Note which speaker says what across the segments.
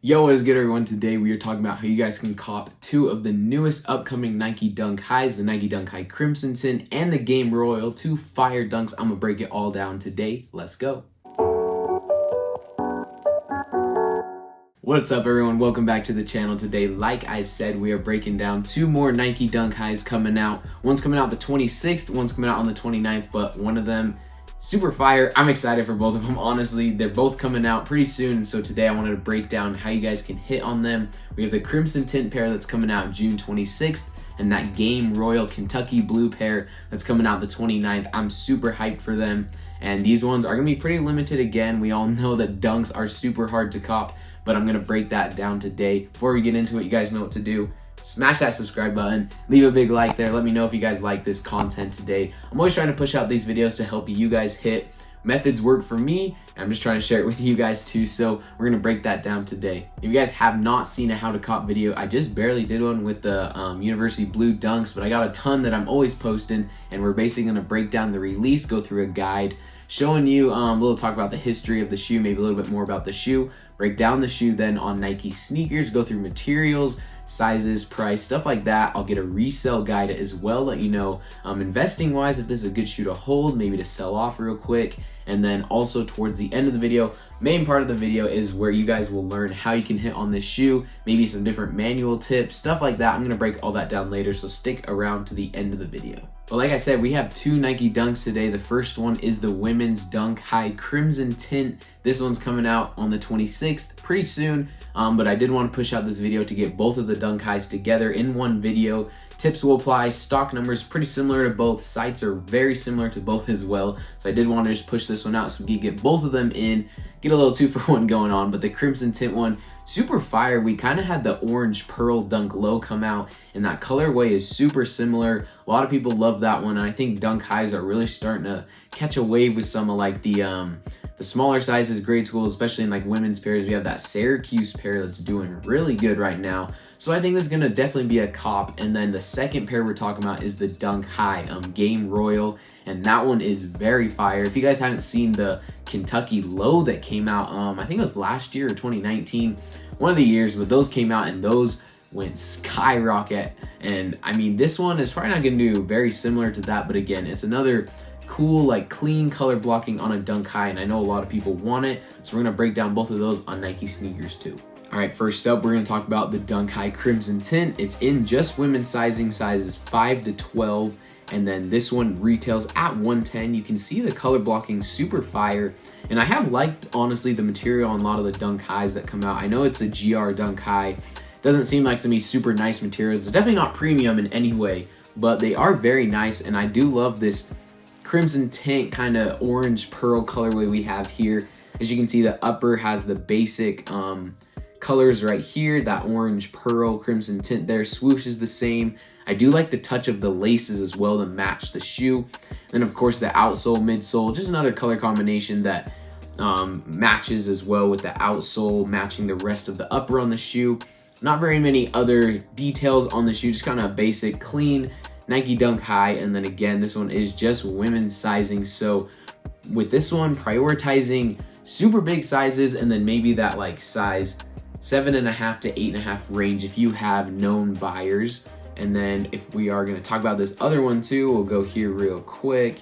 Speaker 1: Yo, what is good, everyone? Today we are talking about how you guys can cop two of the newest upcoming Nike Dunk Highs, the Nike Dunk High Crimson Tint and the Game Royal, two fire dunks. I'm gonna break it all down today. Let's go. What's up, everyone? Welcome back to the channel. Today, like I said, we are breaking down two more Nike Dunk Highs coming out. One's coming out the 26th, one's coming out on the 29th, but one of them super fire. I'm excited for both of them. Honestly, they're both coming out pretty soon. So today I wanted to break down how you guys can hit on them. We have the Crimson Tint pair that's coming out June 26th and that Game Royal Kentucky Blue pair that's coming out the 29th. I'm super hyped for them. And these ones are gonna be pretty limited again. We all know that dunks are super hard to cop, but I'm gonna break that down today. Before we get into it, you guys know what to do. Smash that subscribe button, leave a big like there. Let me know if you guys like this content today. I'm always trying to push out these videos to help you guys hit. Methods work for me, and I'm just trying to share it with you guys too, so we're gonna break that down today. If you guys have not seen a how to cop video, I just barely did one with the University Blue dunks, but I got a ton that I'm always posting, and we're basically gonna break down the release, go through a guide, showing you a little talk about the history of the shoe, maybe a little bit more about the shoe, break down the shoe then on Nike Snkrs, go through materials, sizes, price, stuff like that. I'll get a resell guide as well, let you know investing wise if this is a good shoe to hold, maybe to sell off real quick. And then also towards the end of the video, main part of the video is where you guys will learn how you can hit on this shoe, maybe some different manual tips, stuff like that. I'm gonna break all that down later, so stick around to the end of the video. But like I said, we have two Nike dunks today. The first one is the women's Dunk High Crimson Tint. This one's coming out on the 26th, pretty soon. But I did want to push out this video to get both of the Dunk Highs together in one video. Tips will apply, stock numbers pretty similar to both, sites are very similar to both as well. So I did want to just push this one out so we could get both of them in, get a little 2-for-1 going on. But the Crimson Tint one, super fire. We kind of had the orange pearl dunk low come out, and that colorway is super similar. A lot of people love that one, and I think Dunk Highs are really starting to catch a wave with some of like the smaller sizes, grade schools, especially in like women's pairs. We have that Syracuse pair that's doing really good right now. So I think this is gonna definitely be a cop. And then the second pair we're talking about is the Dunk High Game Royal, and that one is very fire. If you guys haven't seen the Kentucky low that came out, I think it was last year or 2019, one of the years, but those came out and those went skyrocket. And I mean, this one is probably not gonna do very similar to that, but again, it's another cool, like clean color blocking on a Dunk High, and I know a lot of people want it, so we're gonna break down both of those on Nike Snkrs too. All right, first up, we're gonna talk about the Dunk High Crimson Tint. It's in just women's sizing, sizes 5 to 12, and then this one retails at $110. You can see the color blocking super fire, and I have liked, honestly, the material on a lot of the Dunk Highs that come out. I know it's a GR Dunk High. Doesn't seem like to me super nice materials. It's definitely not premium in any way, but they are very nice, and I do love this Crimson Tint kind of orange pearl colorway we have here. As you can see, the upper has the basic colors right here, that orange pearl Crimson Tint there. Swoosh is the same. I do like the touch of the laces as well to match the shoe. And of course the outsole, midsole, just another color combination that matches as well with the outsole matching the rest of the upper on the shoe. Not very many other details on the shoe, just kind of basic, clean Nike Dunk High. And then again, this one is just women's sizing. So with this one, prioritizing super big sizes and then maybe that like size 7.5 to 8.5 range if you have known buyers. And then if we are gonna talk about this other one too, we'll go here real quick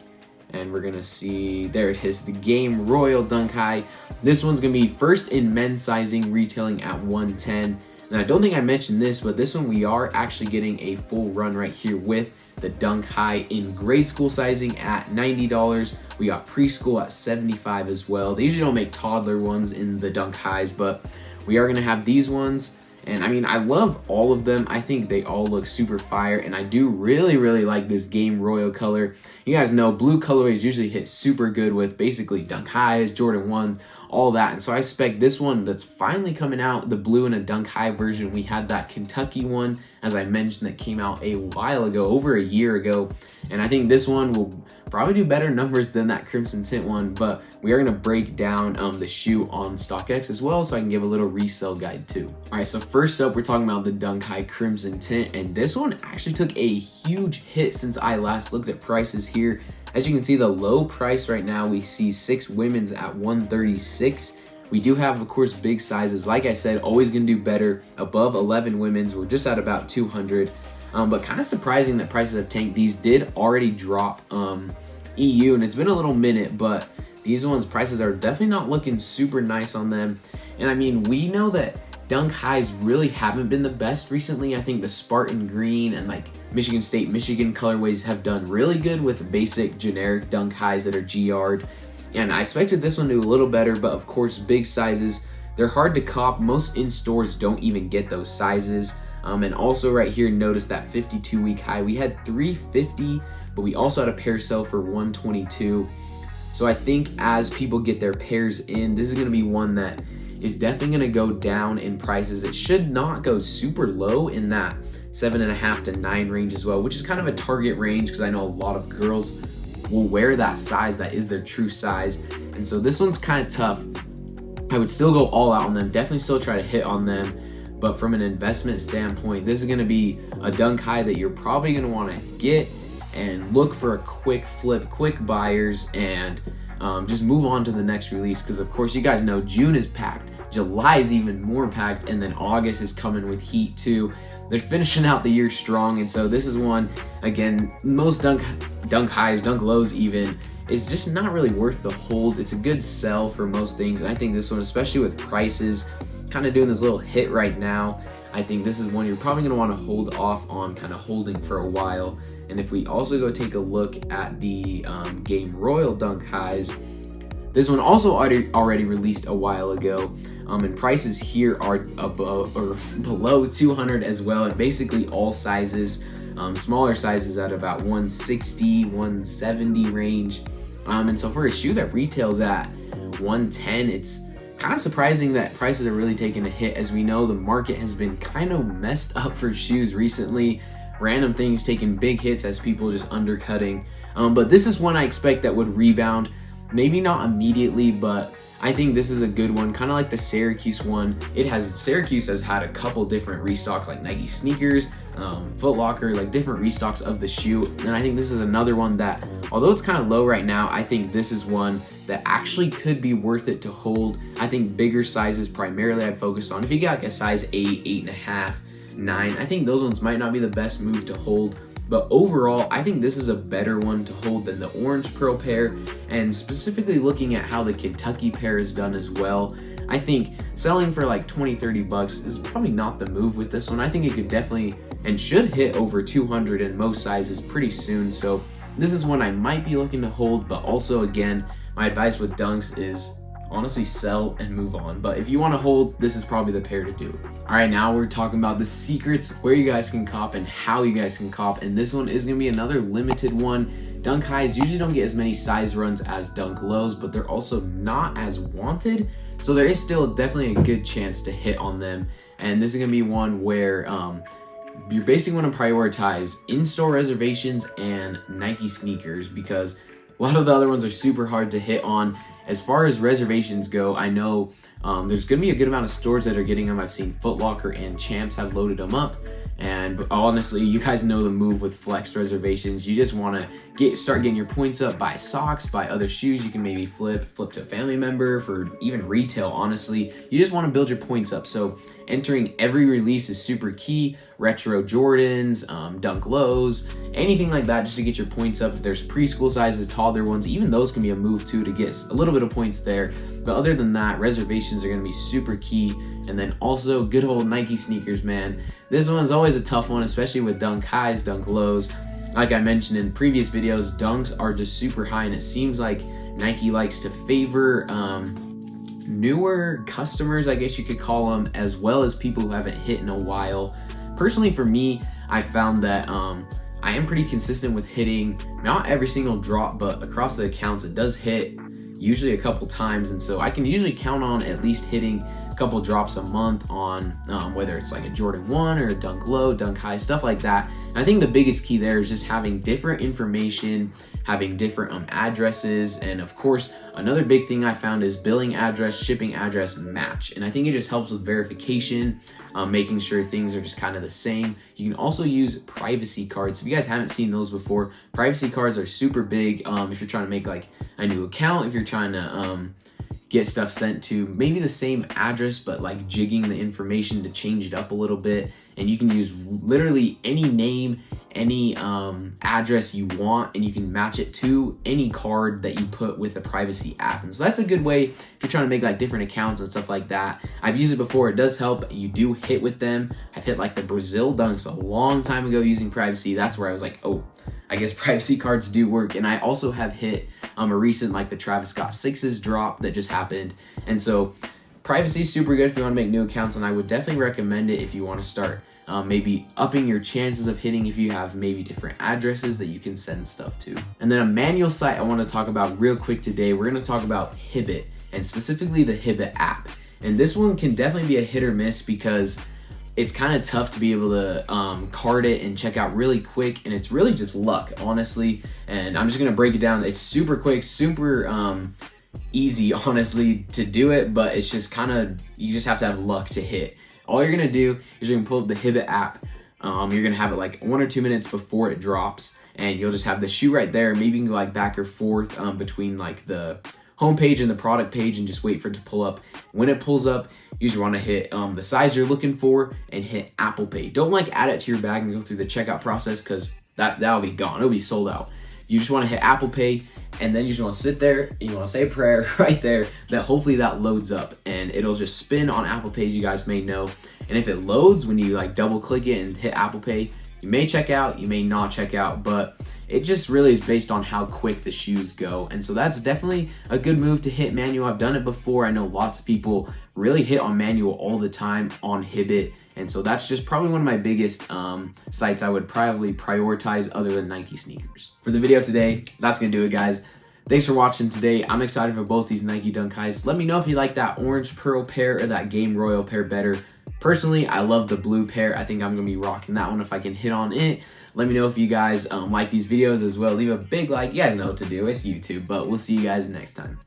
Speaker 1: and we're gonna see, there it is, the Game Royal Dunk High. This one's gonna be first in men's sizing, retailing at $110. And I don't think I mentioned this, but this one we are actually getting a full run right here with the Dunk High in grade school sizing at $90. We got preschool at $75 as well. They usually don't make toddler ones in the Dunk Highs, but we are gonna have these ones. And I mean, I love all of them. I think they all look super fire, and I do really, really like this Game Royal color. You guys know blue colorways usually hit super good with basically Dunk Highs, Jordan 1s, all that. And so I expect this one that's finally coming out, the blue in a Dunk High version. We had that Kentucky one, as I mentioned, that came out a while ago, over a year ago. And I think this one will probably do better numbers than that Crimson Tint one, but we are gonna break down the shoe on StockX as well, so I can give a little resale guide too. All right, so first up, we're talking about the Dunk High Crimson Tint, and this one actually took a huge hit since I last looked at prices here. As you can see, the low price right now, we see 6 women's at $136. We do have, of course, big sizes. Like I said, always gonna do better. Above 11 women's, we're just at about 200. But kind of surprising that prices have tanked. These did already drop EU, and it's been a little minute, but these ones, prices are definitely not looking super nice on them. And I mean, we know that dunk highs really haven't been the best recently. I think the Spartan green and like Michigan State, Michigan colorways have done really good with basic generic dunk highs that are GR'd. And I expected this one to do a little better, but of course, big sizes, they're hard to cop. Most in stores don't even get those sizes. And also right here, notice that 52-week high. We had 350, but we also had a pair sell for 122. So I think as people get their pairs in, this is gonna be one that is definitely gonna go down in prices. It should not go super low in that 7.5 to 9 range as well, which is kind of a target range because I know a lot of girls will wear that size. That is their true size. And so this one's kind of tough. I would still go all out on them, definitely still try to hit on them. But from an investment standpoint, this is gonna be a dunk high that you're probably gonna wanna get and look for a quick flip, quick buyers, and just move on to the next release. Because of course, you guys know June is packed, July is even more packed, and then August is coming with heat too. They're finishing out the year strong, and so this is one, again, most dunk highs, dunk lows even, is just not really worth the hold. It's a good sell for most things, and I think this one, especially with prices kind of doing this little hit right now, I think this is one you're probably going to want to hold off on, kind of holding for a while. And if we also go take a look at the Game Royal dunk highs, this one also already released a while ago, and prices here are above or below 200 as well, and basically all sizes, smaller sizes at about 160, 170 range. And so for a shoe that retails at 110, it's kind of surprising that prices are really taking a hit. As we know, the market has been kind of messed up for shoes recently. Random things taking big hits as people just undercutting. But this is one I expect that would rebound. Maybe not immediately, but I think this is a good one, kind of like the Syracuse one. Syracuse has had a couple different restocks, like Nike Snkrs, Foot Locker, like different restocks of the shoe. And I think this is another one that, although it's kind of low right now, I think this is one that actually could be worth it to hold. I think bigger sizes primarily I'd focus on. If you got like a size 8, 8.5, 9, I think those ones might not be the best move to hold. But overall, I think this is a better one to hold than the orange pearl pair, and specifically looking at how the Kentucky pair is done as well. I think selling for like 20, 30 bucks is probably not the move with this one. I think it could definitely and should hit over 200 in most sizes pretty soon. So this is one I might be looking to hold, but also again, my advice with dunks is honestly sell and move on. But if you want to hold, this is probably the pair to do. All right, now we're talking about the secrets where you guys can cop and how you guys can cop, and this one is going to be another limited one. Dunk highs usually don't get as many size runs as dunk lows, but they're also not as wanted, so there is still definitely a good chance to hit on them. And this is going to be one where you're basically going to prioritize in-store reservations and Nike sneakers, because a lot of the other ones are super hard to hit on. As far as reservations go, I know there's going to be a good amount of stores that are getting them. I've seen Foot Locker and Champs have loaded them up. And honestly, you guys know the move with flex reservations. You just want to start getting your points up, buy socks, buy other shoes. You can maybe flip to a family member, for even retail, honestly. You just want to build your points up. So entering every release is super key. Retro Jordans, dunk lows, anything like that, just to get your points up. If there's preschool sizes, toddler ones, even those can be a move too, to get a little bit of points there. But other than that, reservations are going to be super key. And then also good old Nike sneakers, man. This one's always a tough one, especially with dunk highs, dunk lows. Like I mentioned in previous videos, dunks are just super high, and it seems like Nike likes to favor newer customers, I guess you could call them, as well as people who haven't hit in a while. Personally, for me, I found that I am pretty consistent with hitting, not every single drop, but across the accounts, it does hit usually a couple times. And so I can usually count on at least hitting a couple drops a month on whether it's like a Jordan 1 or a dunk low, dunk high, stuff like that. And I think the biggest key there is just having different information, having different addresses, and of course, another big thing I found is billing address, shipping address match. And I think it just helps with verification, making sure things are just kind of the same. You can also use privacy cards. If you guys haven't seen those before, privacy cards are super big if you're trying to make like a new account, if you're trying to get stuff sent to maybe the same address, but like jigging the information to change it up a little bit. And you can use literally any name, any address you want, and you can match it to any card that you put with a privacy app. And so that's a good way if you're trying to make like different accounts and stuff like that. I've used it before. It does help. You do hit with them. I've hit like the Brazil dunks a long time ago using privacy. That's where I was like, oh, I guess privacy cards do work. And I also have hit a recent, like the Travis Scott Sixes drop that just happened. And so privacy is super good if you want to make new accounts, and I would definitely recommend it if you want to start maybe upping your chances of hitting if you have maybe different addresses that you can send stuff to. And then a manual site I want to talk about real quick today. We're going to talk about Hibbit, and specifically the Hibbit app. And this one can definitely be a hit or miss because it's kind of tough to be able to card it and check out really quick, and it's really just luck, honestly. And I'm just going to break it down. It's super quick, super easy, honestly, to do it, but it's just kind of, you just have to have luck to hit. All you're gonna do is you're gonna pull up the Hibbit app. You're gonna have it like 1 or 2 minutes before it drops, and you'll just have the shoe right there. Maybe you can go like back or forth between like the home page and the product page and just wait for it to pull up. When it pulls up, you just wanna hit the size you're looking for and hit Apple Pay. Don't like add it to your bag and go through the checkout process because that'll be gone. It'll be sold out. You just wanna hit Apple Pay, and then you just want to sit there and you want to say a prayer right there that hopefully that loads up, and it'll just spin on Apple Pay, as you guys may know. And if it loads, when you like double click it and hit Apple Pay, you may check out, you may not check out, but it just really is based on how quick the shoes go. And so that's definitely a good move to hit manual. I've done it before. I know lots of people really hit on manual all the time on Hibbit. And so that's just probably one of my biggest sites I would probably prioritize other than Nike sneakers. For the video today, that's gonna do it, guys. Thanks for watching today. I'm excited for both these Nike Dunk Highs. Let me know if you like that orange pearl pair or that Game Royal pair better. Personally, I love the blue pair. I think I'm gonna be rocking that one if I can hit on it. Let me know if you guys like these videos as well. Leave a big like. You guys know what to do. It's YouTube, but we'll see you guys next time.